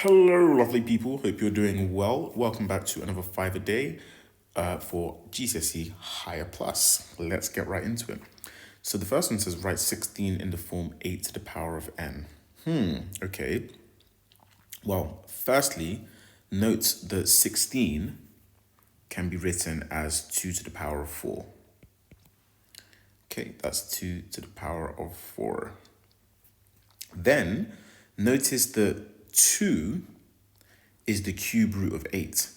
Hello, lovely people. Hope you're doing well. Welcome back to another 5 a day for GCSE Higher Plus. Let's get right into it. So the first one says write 16 in the form 8 to the power of n. Okay. Well, firstly, note that 16 can be written as 2 to the power of 4. Okay, that's 2 to the power of 4. Then notice that 2 is the cube root of 8,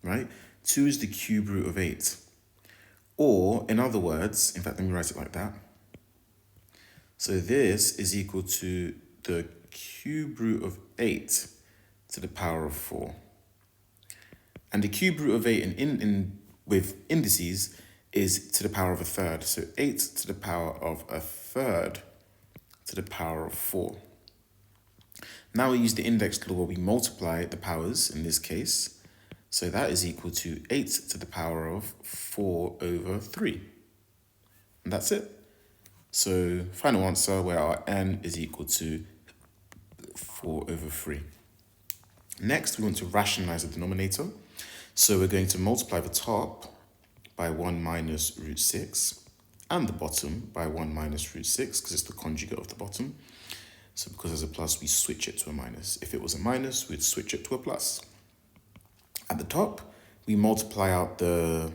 right? 2 is the cube root of 8. Or, in other words, in fact, let me write it like that. So this is equal to the cube root of 8 to the power of 4. And the cube root of 8 with indices is to the power of a third. So 8 to the power of a third to the power of 4. Now we use the index law where we multiply the powers in this case. So that is equal to 8 to the power of 4 over 3. And that's it. So final answer where our n is equal to 4 over 3. Next, we want to rationalize the denominator. So we're going to multiply the top by 1 minus root 6 and the bottom by 1 minus root 6 because it's the conjugate of the bottom. So because there's a plus, we switch it to a minus. If it was a minus, we'd switch it to a plus. At the top, we multiply out the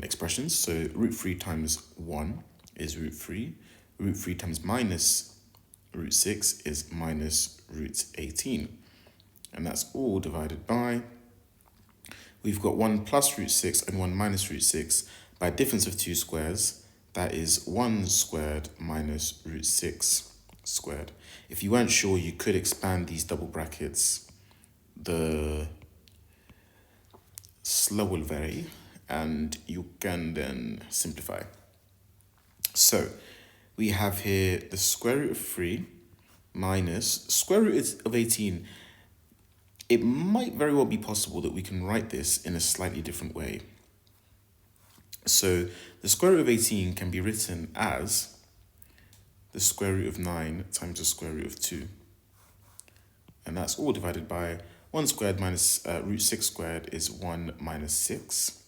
expressions. So root 3 times 1 is root 3. Root 3 times minus root 6 is minus root 18. And that's all divided by, we've got 1 plus root 6 and 1 minus root 6 by a difference of 2 squares. That is 1 squared minus root 6 squared. If you weren't sure, you could expand these double brackets the slower way, and you can then simplify. So we have here the square root of 3 minus square root of 18. It might very well be possible that we can write this in a slightly different way. So the square root of 18 can be written as the square root of 9 times the square root of 2. And that's all divided by 1 squared minus root 6 squared is 1 minus 6.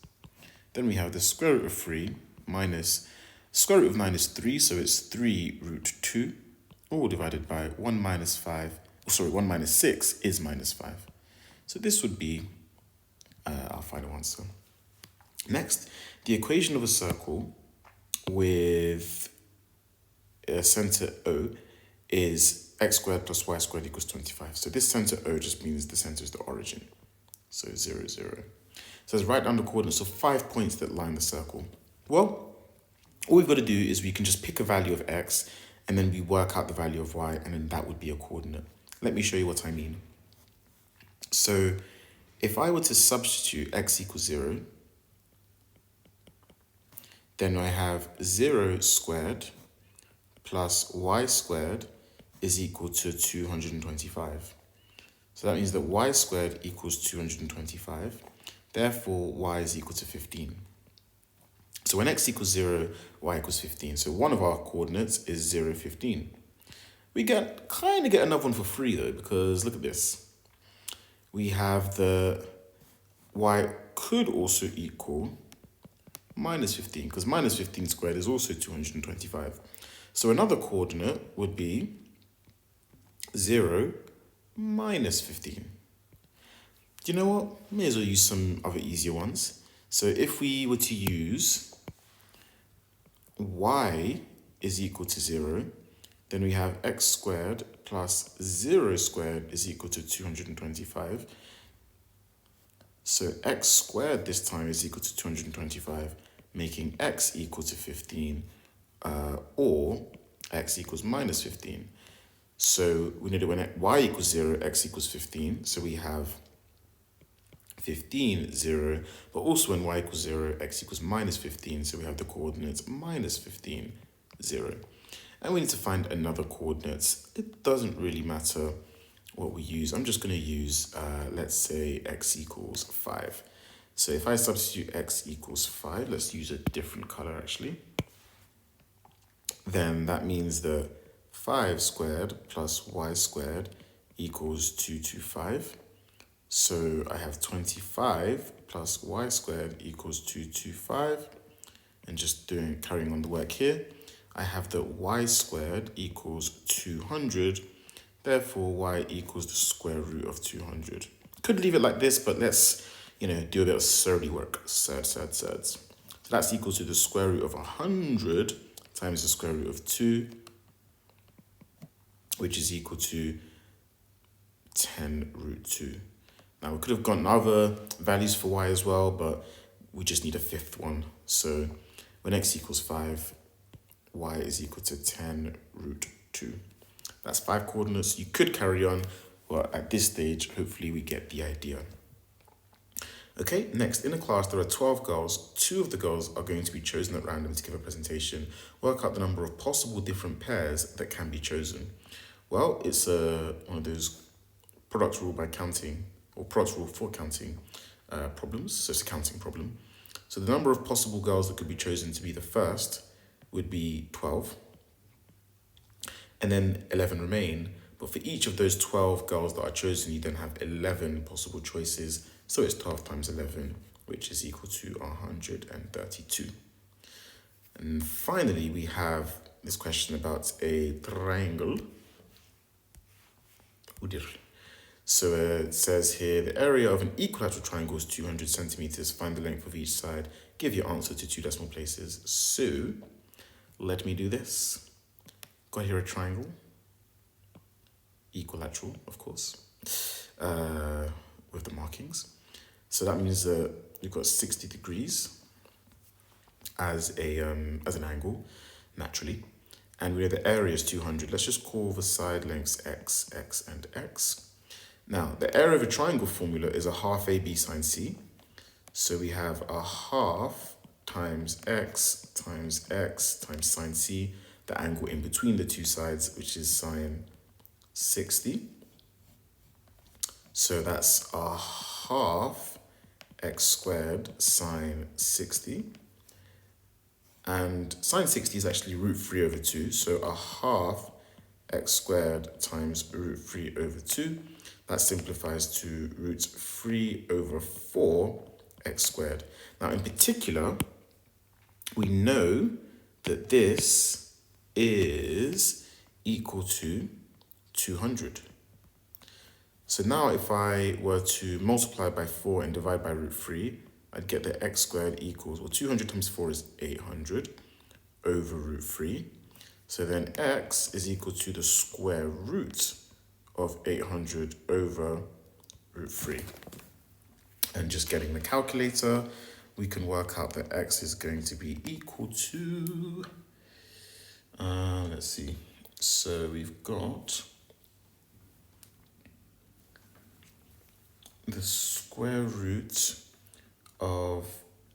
Then we have the square root of 3 minus square root of 9 is 3, so it's 3 root 2, all divided by 1 minus 6 is minus 5. So this would be our final answer. Next, the equation of a circle with a center O is x squared plus y squared equals 25. So this center O just means the center is the origin. So 0, 0. It says write down the coordinates of 5 points that line the circle. Well, all we've got to do is we can just pick a value of x and then we work out the value of y, and then that would be a coordinate. Let me show you what I mean. So if I were to substitute x equals 0, then I have 0 squared plus y squared is equal to 225. So that means that y squared equals 225. Therefore, y is equal to 15. So when x equals 0, y equals 15. So one of our coordinates is 0, 15. We kind of get another one for free though, because look at this. We have the y could also equal minus 15, because minus 15 squared is also 225. So another coordinate would be 0 minus 15. Do you know what? May as well use some other easier ones. So if we were to use y is equal to 0, then we have x squared plus 0 squared is equal to 225. So x squared this time is equal to 225, making x equal to 15, or x equals minus 15. So we know that when y equals 0, x equals 15. So we have 15, 0, but also when y equals 0, x equals minus 15. So we have the coordinates minus 15, 0. And we need to find another coordinates. It doesn't really matter what we use. I'm just going to use, let's say, x equals 5. So if I substitute x equals 5, let's use a different color actually. Then that means that 5 squared plus y squared equals 225. So I have 25 plus y squared equals 225. And just carrying on the work here, I have that y squared equals 200. Therefore, y equals the square root of 200. Could leave it like this, but let's, do a bit of surdy work. Surds. So that's equal to the square root of 100 times the square root of 2, which is equal to 10 root 2. Now, we could have gotten other values for y as well, but we just need a fifth one. So when x equals 5, y is equal to 10 root 2. That's 5 coordinates. You could carry on, but at this stage, hopefully we get the idea. Okay, next, in a class, there are 12 girls. 2 of the girls are going to be chosen at random to give a presentation. Work out the number of possible different pairs that can be chosen. Well, it's one of those product rule by counting, or product rule for counting problems. So it's a counting problem. So the number of possible girls that could be chosen to be the first would be 12. And then 11 remain. But for each of those 12 girls that are chosen, you then have 11 possible choices. So it's 12 times 11, which is equal to 132. And finally, we have this question about a triangle. So it says here, the area of an equilateral triangle is 200 centimeters. Find the length of each side. Give your answer to 2 decimal places. So let me do this. Got here a triangle. Equilateral, of course, with the markings. So that means that you've got 60 degrees as an angle, naturally. And we know the area is 200. Let's just call the side lengths x, x, and x. Now, the area of a triangle formula is a half AB sine C. So we have a half times x times sine C, the angle in between the two sides, which is sine 60. So that's a half x squared sine 60. And sine 60 is actually root 3 over 2. So a half x squared times root 3 over 2. That simplifies to root 3 over 4 x squared. Now, in particular, we know that this is equal to 200. So now if I were to multiply by 4 and divide by root 3, I'd get that x squared equals, 200 times 4 is 800 over root 3. So then x is equal to the square root of 800 over root 3. And just getting the calculator, we can work out that x is going to be equal to, let's see. So we've got the square root of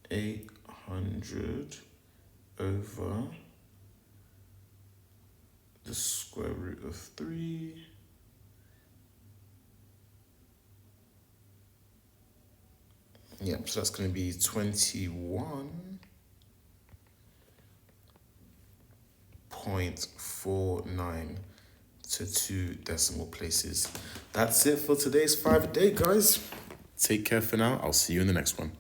800 over the square root of 3 so that's going to be 21.49 to 2 decimal places. That's it for today's 5 a day, guys. Take care for now. I'll see you in the next one.